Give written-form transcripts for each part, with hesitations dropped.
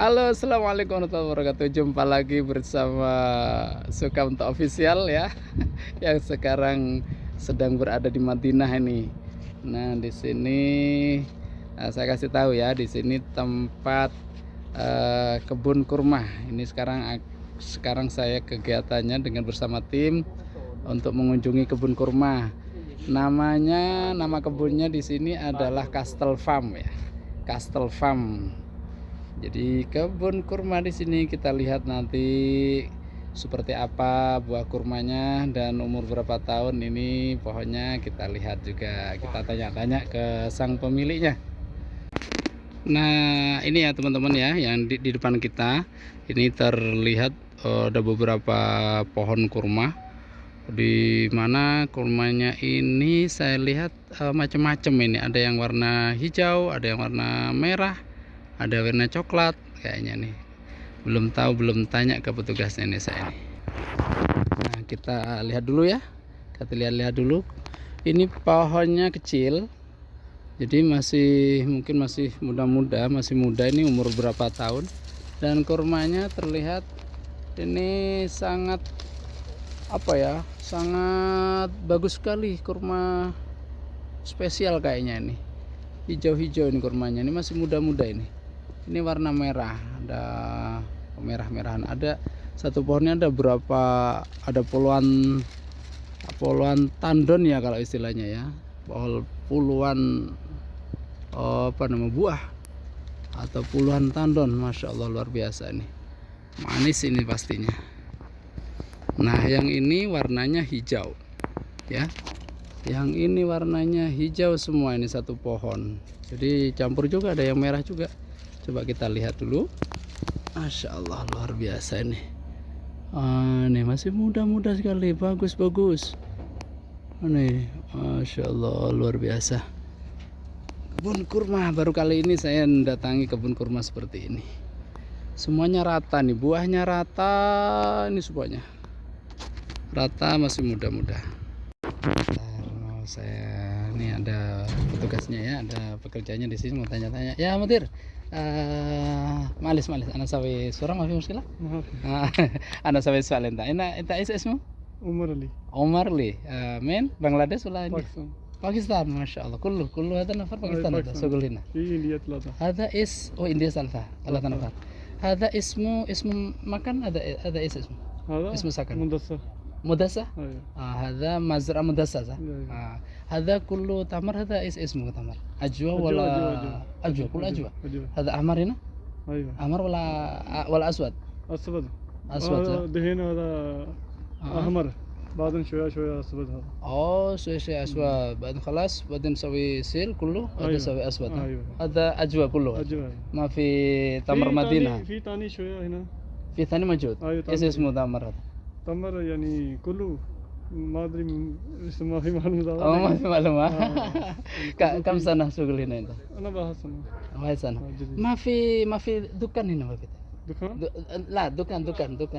Halo, assalamualaikum warahmatullahi wabarakatuh. Jumpa lagi bersama Sukamto Official ya, yang sekarang sedang berada di Madinah ini. Nah, di sini saya kasih tahu ya, di sini tempat kebun kurma. Ini sekarang saya kegiatannya dengan bersama tim untuk mengunjungi kebun kurma. Nama kebunnya di sini adalah Castle Farm ya, Castle Farm. Jadi kebun kurma di sini kita lihat nanti seperti apa buah kurmanya dan umur berapa tahun ini pohonnya, kita lihat juga, kita tanya-tanya ke sang pemiliknya. Nah ini ya teman-teman ya, yang di depan kita ini terlihat ada beberapa pohon kurma, di mana kurmanya ini saya lihat macam-macam. Ini ada yang warna hijau, ada yang warna merah, ada warna coklat kayaknya nih. Belum tahu, belum tanya ke petugasnya nih saya nih. Nah kita lihat dulu ya, kita lihat dulu. Ini pohonnya kecil, jadi mungkin masih muda, masih muda. Ini umur berapa tahun. Dan kurmanya terlihat ini sangat sangat bagus sekali, kurma spesial kayaknya ini. Hijau-hijau ini kurmanya, ini masih muda-muda ini warna merah, ada merah-merahan. Ada satu pohonnya ada puluhan tandon ya kalau istilahnya ya, puluhan buah atau puluhan tandon. Masya Allah, luar biasa nih, manis ini pastinya. Nah yang ini warnanya hijau ya, yang ini warnanya hijau semua, ini satu pohon, jadi campur juga, ada yang merah juga. Coba kita lihat dulu. Masya Allah, luar biasa ini. Ini masih muda-muda sekali, bagus. Ini Masya Allah, luar biasa. Kebun kurma, baru kali ini saya mendatangi kebun kurma seperti ini. Semuanya rata nih, buahnya rata, ini semuanya rata, masih muda-muda. Ini ada petugasnya ya, ada pekerjanya di sini, mau tanya-tanya. Ya Mutir, معلش أنا أسوي صورة ما في مشكلة. أنا أسوي سؤال. أنت إيش اسمه؟ عمر لي. من بنغلاديش ولا باكستان. باكستان؟ ما شاء الله، كله هذا نفر باكستان. هذا شغل هنا. في إنديا ثلاثة. هذا إنديا ثلاثة نفر. هذا اسمه مكان، هذا إيش اسمه؟ هذا اسمه سكن. مدرسة. مدرسة. أيوة. هذا مزرعة مدرسة صح؟ أيوة. هذا كله تمر. هذا إيش اسمه تمر؟ أجوة ولا أجوة؟ كله أجوة. هذا أحمر هنا؟ أيوة. أحمر ولا أسود؟ أسود. أسود صح؟ دهين هذا أحمر، بعدين شوية أسود هذا. شوي أسود، بعدين خلاص بعدين نسوي سيل كله. هذا أيوة. نسوي أسود. أيوة. هذا أجوة كله. أجوة. ما في تمر مدينة. في تاني شوية هنا. في ثاني موجود. أيوة. إيش اسمه تمر هذا؟ تمر يعني كله ما أدري اسمه، ما في معلومة. ما في معلومة. كم سنة شغل هنا أنت؟ أنا بحث سنة. واحد سنة. جديد. ما في دكان هنا ما في؟ دكان؟ لا دكان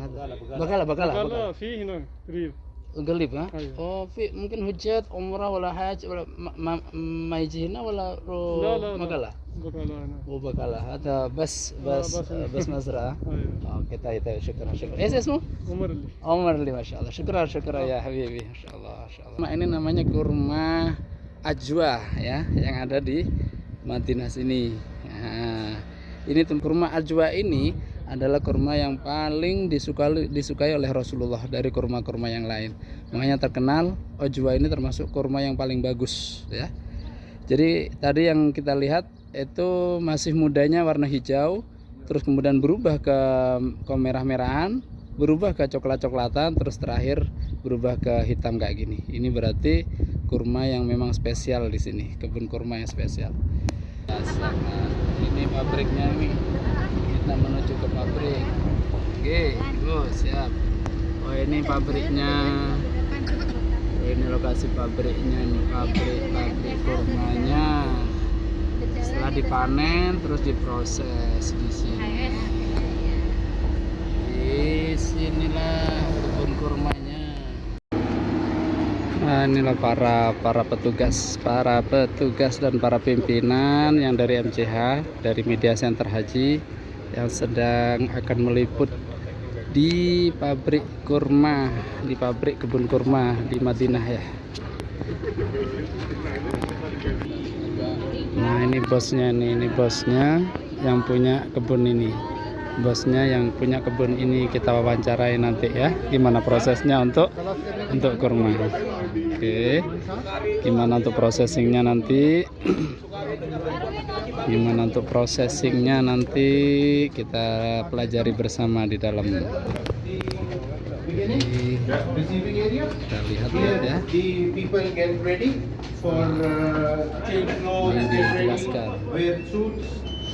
هذا بقالة في هنا قريب. قليب ها؟ أيوة. في ممكن حجات عمره ولا حاجة ولا ما يجي هنا ولا لا بقالة؟ بقالة هنا. بقالة هذا بس مزرعة. أيوة. اوكي طيب شكرا. ايش اسمه؟ عمر لي. ما شاء الله. شكرا ya habibi. Masya Allah. Ini namanya kurma ajwa ya, yang ada di Madinah sini. Nah, ini kurma ajwa ini adalah kurma yang paling disukai oleh Rasulullah dari kurma-kurma yang lain. Makanya terkenal ajwa ini termasuk kurma yang paling bagus ya. Jadi tadi yang kita lihat itu masih mudanya warna hijau, terus kemudian berubah ke merah-merahan, berubah ke coklat-coklatan, terus terakhir berubah ke hitam kayak gini. Ini berarti kurma yang memang spesial di sini, kebun kurma yang spesial. Ini pabriknya nih, kita menuju ke pabrik. Oke, siap. Oh ini pabriknya. Ini lokasi pabriknya nih, pabrik kurmanya. Setelah dipanen terus diproses di sini. Di sinilah kebun kurmanya. Nah, inilah para petugas dan para pimpinan yang dari MCH, dari Media Center Haji yang sedang akan meliput di pabrik kurma, di pabrik kebun kurma di Madinah ya. Nah ini bosnya nih, ini bosnya yang punya kebun ini, bosnya yang punya kebun ini kita wawancarai nanti ya, gimana prosesnya untuk kurma. Oke, gimana untuk prosesingnya nanti? Gimana untuk prosesingnya nanti kita pelajari bersama di dalam. Receiving area. Kita lihat-lihat ya. The people get ready for change clothes, Ini get ready, dijelaskan. wear suits.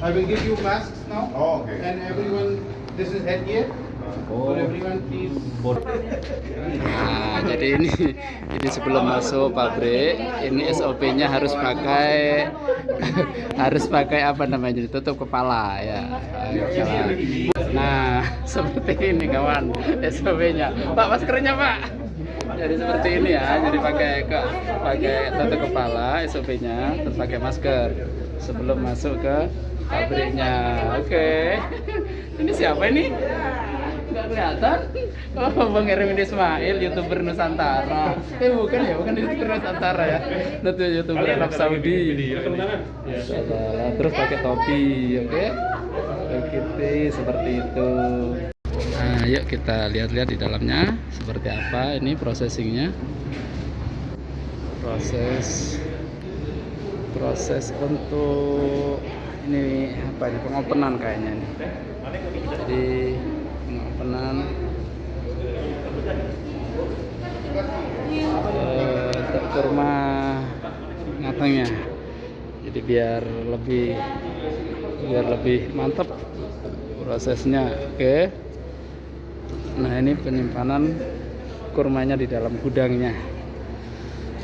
I will give you masks now. Oh, okay. And everyone, this is headgear. For everyone, please. Nah, jadi ini sebelum masuk pabrik, ini SOP-nya harus pakai apa namanya, ditutup kepala ya. Nah, seperti ini kawan SOP-nya. Pak, maskernya Pak. Jadi seperti ini ya. Jadi pakai tutup kepala SOP-nya, terus pakai masker sebelum masuk ke pabriknya. Oke. Ini siapa ini? Nggak kelihatan. Oh, Bang Erwin Ismail, YouTuber Nusantara. Bukan ya, bukan YouTuber Nusantara ya. Itu YouTuber Arab Saudi. Terus pakai topi, oke? Oke, seperti itu. Nah, yuk kita lihat-lihat di dalamnya seperti apa ini prosesingnya. Proses untuk ini apa ini, pengopenan kayaknya nih. Jadi pengopenan untuk kurma matangnya. Jadi biar lebih mantap prosesnya. Oke. Nah, ini penyimpanan kurmanya di dalam gudangnya.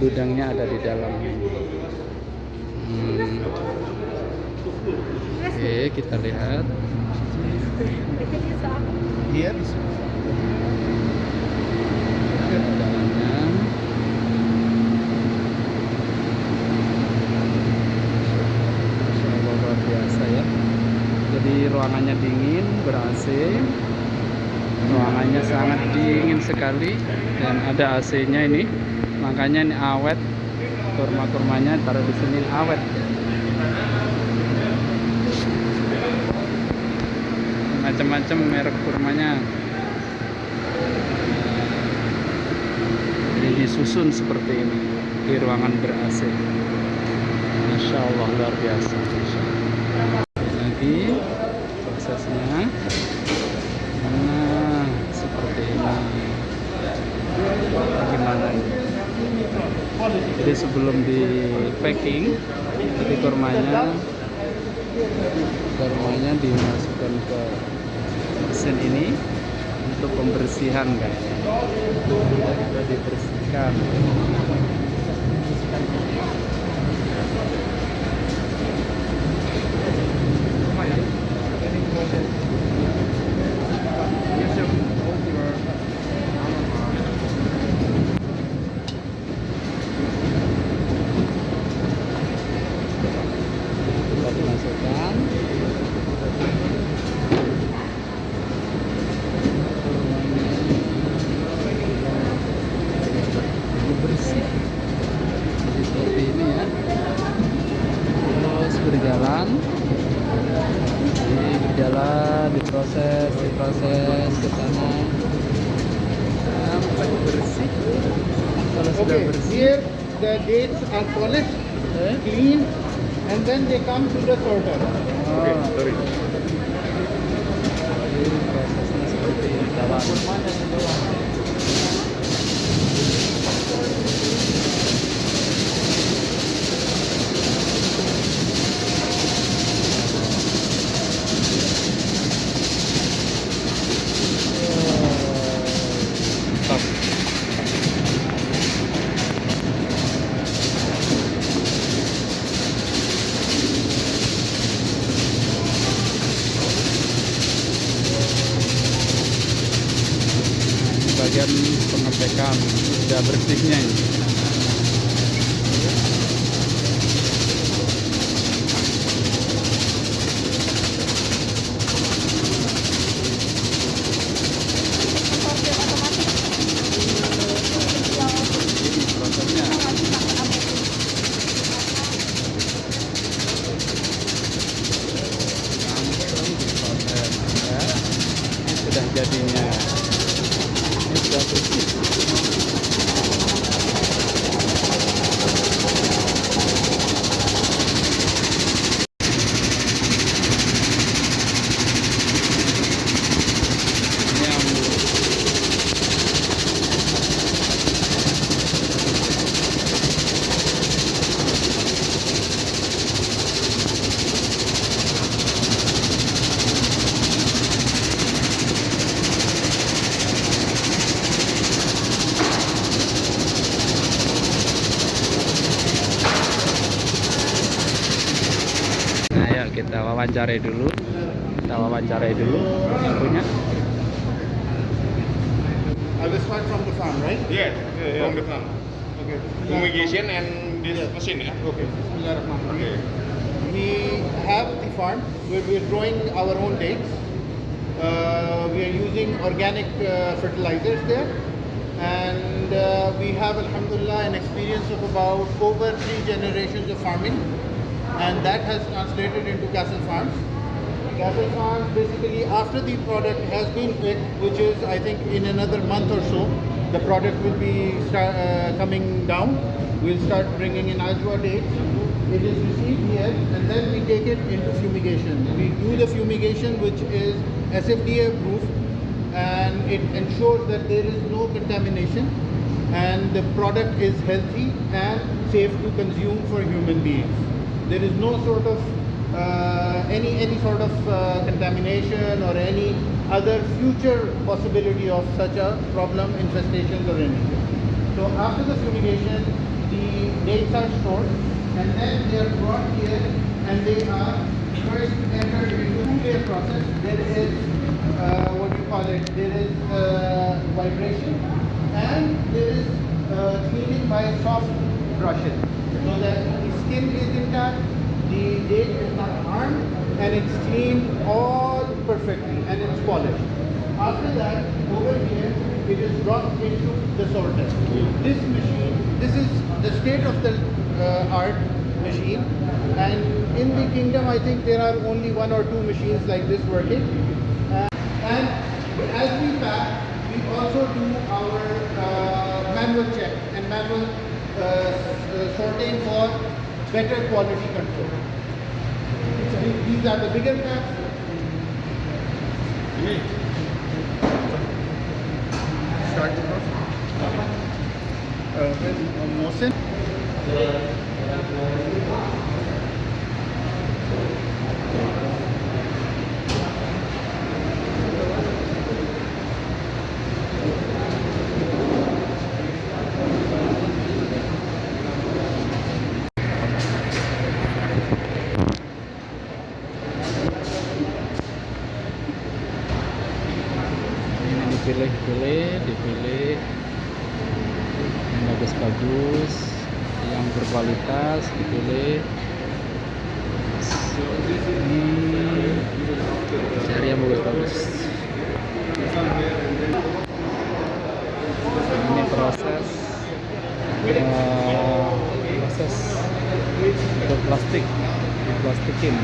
Gudangnya ada di dalam ini. Oke, kita lihat. Here. Dalamnya. Luar biasa ya. Jadi ruangannya dingin, ber-AC. Ruangannya sangat dingin sekali dan ada AC-nya ini. Makanya ini awet. Kurma-kurmanya taruh di sini awet. Macam-macam merek kurmanya. Jadi disusun seperti ini di ruangan ber-AC. Masya Allah, luar biasa. Lagi prosesnya. Nah, seperti ini. Gimana ini? Jadi sebelum di packing, jadi kurmanya dimasukkan ke mesin ini untuk pembersihan kayaknya. Sudah dibersihkan. Kita dimasukkan. Bersih. Jadi seperti ini ya. Terus berjalan. Diproses ke sana sampai bersih. Kalau sudah Okay, bersih, here the dates are polished, clean, and then they come to the sorter. Jadi prosesnya seperti ini kawan. Top. Bagian pengecekan sudah bersihnya ini. jadinya. Ini sudah bersih. Ayo kita wawancarai dulu. Yang punya. I will start from the farm, right? Yes, from the farm. Okay. Fumigation and this machine, yeah? Okay. Okay. Bismillahirrahmanirrahim. We have the farm where we are growing our own dates. We are using organic fertilizers there, and we have, alhamdulillah, an experience of about over 3 generations of farming, and that has translated into Castle Farms. Castle Farms, basically, after the product has been picked, which is, I think, in another month or so, the product will be coming down. We'll start bringing in Ajwa dates. It is received here, and then we take it into fumigation. We do the fumigation, which is SFDA approved, and it ensures that there is no contamination, and the product is healthy and safe to consume for human beings. There is no sort of any sort of contamination or any other future possibility of such a problem, infestations or anything. So after the fumigation, the dates are stored, and then they are brought here, and they are first entered into a 2-layer process. There is what do you call it? There is vibration, and there is cleaning by soft brushes, so that the skin is intact, the date is not harmed, and it's cleaned all perfectly, and it's polished. After that, over here, it is brought into the sorter. This machine, this is the state of the art machine, and in the kingdom, I think there are only 1 or 2 machines like this working. And as we pack, we also do our manual check and manual sorting for better quality control. These are the bigger packs. Start the process. Mohsin. dipilih yang bagus-bagus, yang berkualitas dipilih. Cari yang bagus-bagus. Ini proses untuk plastik, diplastikin.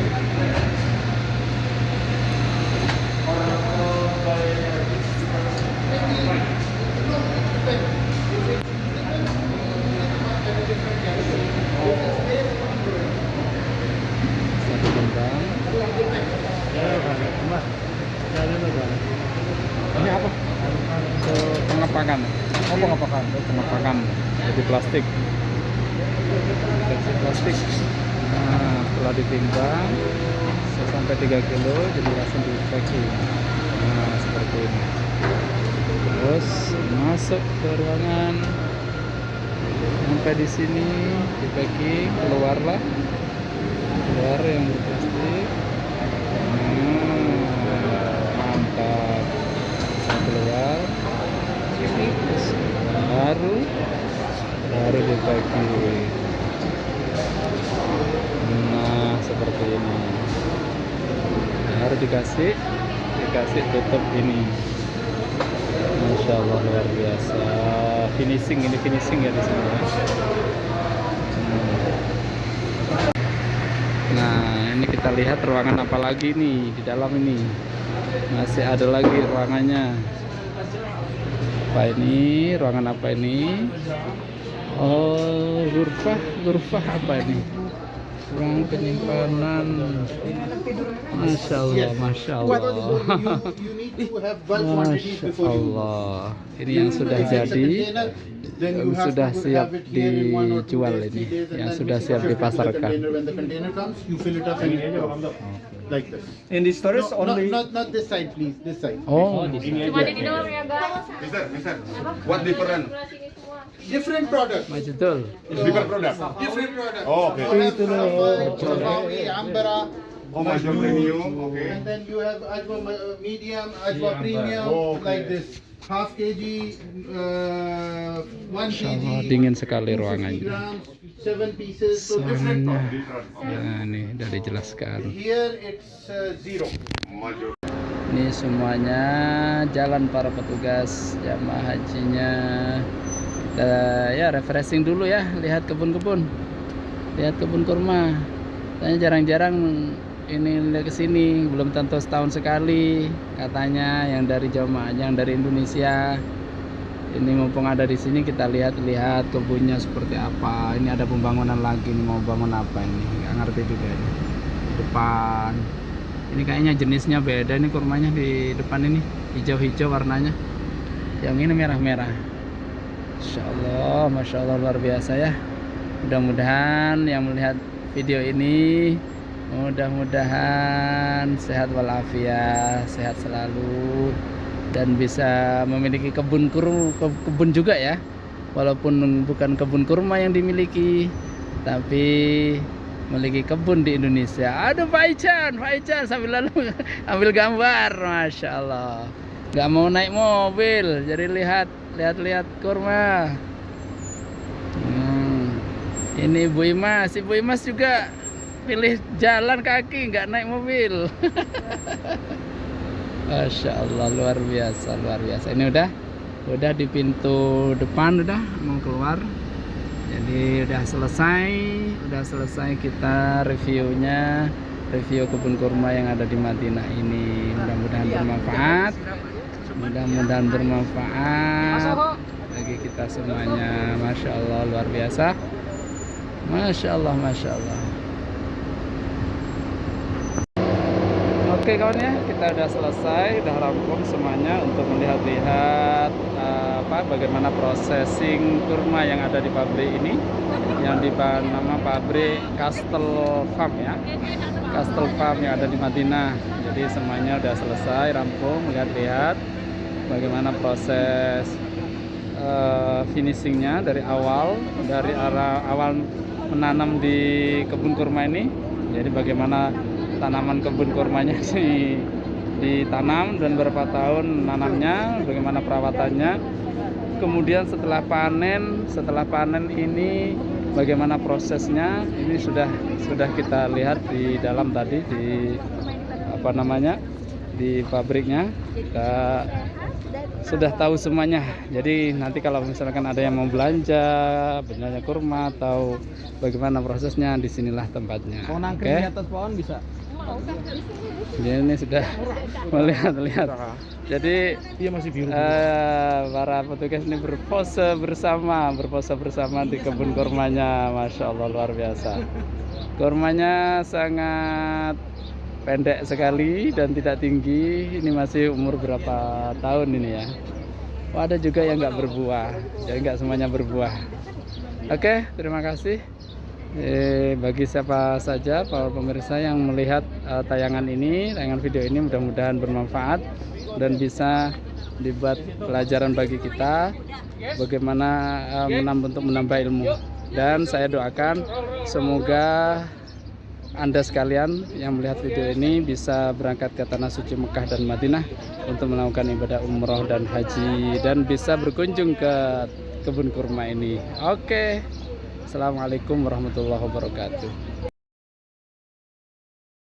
Satu kembang. Ini apa? Pengepakan. Oh, pengepakan. Jadi plastik. Dikasih plastik. Nah, setelah ditimbang sampai 3 kilo, jadi langsung di packing. Nah, seperti ini. Terus masuk ke ruangan. Sampai di sini di packing, keluar yang berplastik. Mantap. Keluar sini, baru di packing. Nah, seperti ini. Harus dikasih tutup ini. Masya Allah, luar biasa. Finishing ya di sini. Nah, ini kita lihat ruangan apa lagi nih di dalam ini. Masih ada lagi ruangannya. Apa ini? Ruangan apa ini? Oh, gurfah apa ini? Ruang penyimpanan. Masya Allah, masya Allah. You need to have bulk quantities Masya before you move. Allah. Ini yang sudah If it's a jadi, container, then you yang have sudah to siap have it here in 1 or 2 dijual days, ini, 3 days, and yang then sudah we siap ship it to the dipasarkan. container. When the container comes, you fill it up and you go. Like this. In the storage No, not this side, please. This side. Oh, Cuma ada di dalam ya guys. Mister, what different? Different product. Majidul. Different product. Different product. Oh, okay. You have Safawi, Ambara, Oh, major premium, okay. and then you have Ajwa medium, Ajwa premium, Oh, okay. like this. Half kg, 1 Masya kg, Allah, dingin sekali 250 ruangannya. grams, 7 pieces, so different Sangat. product. Ya, ini udah dijelaskan. Here it's 0. Major. Ini semuanya jalan para petugas jamaah hajinya. Kita ya refreshing dulu ya, lihat kebun-kebun, lihat kebun kurma. Saya jarang-jarang ini ke sini, belum tentu setahun sekali katanya yang dari jamaah, yang dari Indonesia. Ini mumpung ada di sini kita lihat-lihat kebunnya seperti apa. Ini ada pembangunan lagi nih, mau bangun apa ini? Nggak ngerti juga ini. Di depan. Ini kayaknya jenisnya beda nih kurmanya di depan ini, hijau-hijau warnanya. Yang ini merah-merah. Masya Allah luar biasa ya. Mudah-mudahan yang melihat video ini mudah-mudahan sehat walafiat, sehat selalu, dan bisa memiliki kebun juga ya. Walaupun bukan kebun kurma yang dimiliki, tapi memiliki kebun di Indonesia. Aduh Pak Ican sambil lalu ambil gambar, masya Allah. Gak mau naik mobil, jadi lihat kurma. Ini Ibu Imas juga pilih jalan kaki, nggak naik mobil. Masya Allah luar biasa. Ini udah di pintu depan, udah mau keluar. Jadi udah selesai kita review kebun kurma yang ada di Madinah ini. Mudah-mudahan bermanfaat bagi kita semuanya. Masya Allah luar biasa. Masya Allah. Oke kawan ya, kita udah selesai, udah rampung semuanya untuk melihat-lihat bagaimana processing kurma yang ada di pabrik ini, yang nama pabrik Castle Farm ya, Castle Farm yang ada di Madinah. Jadi semuanya udah selesai, rampung, lihat-lihat bagaimana proses finishingnya dari awal menanam di kebun kurma ini. Jadi bagaimana tanaman kebun kurmanya ditanam dan berapa tahun nanamnya, bagaimana perawatannya, kemudian setelah panen ini bagaimana prosesnya. Ini sudah kita lihat di dalam tadi di di pabriknya. Kita sudah tahu semuanya. Jadi nanti kalau misalkan ada yang mau belanja kurma atau bagaimana prosesnya, disinilah tempatnya. Oke. Di atas pohon bisa. Ini sudah melihat. Jadi dia masih biru. Para petugas ini berpose bersama di kebun kurmanya. Masya Allah luar biasa. Kurmanya sangat pendek sekali dan tidak tinggi. Ini masih umur berapa tahun ini ya. Ada juga yang nggak berbuah. Jadi nggak semuanya berbuah. Oke, terima kasih. Bagi siapa saja para pemirsa yang melihat tayangan video ini, mudah-mudahan bermanfaat dan bisa dibuat pelajaran bagi kita bagaimana untuk menambah ilmu. Dan saya doakan semoga Anda sekalian yang melihat video ini bisa berangkat ke tanah suci Mekah dan Madinah untuk melakukan ibadah umroh dan haji, dan bisa berkunjung ke kebun kurma ini. Oke. Assalamualaikum warahmatullahi wabarakatuh.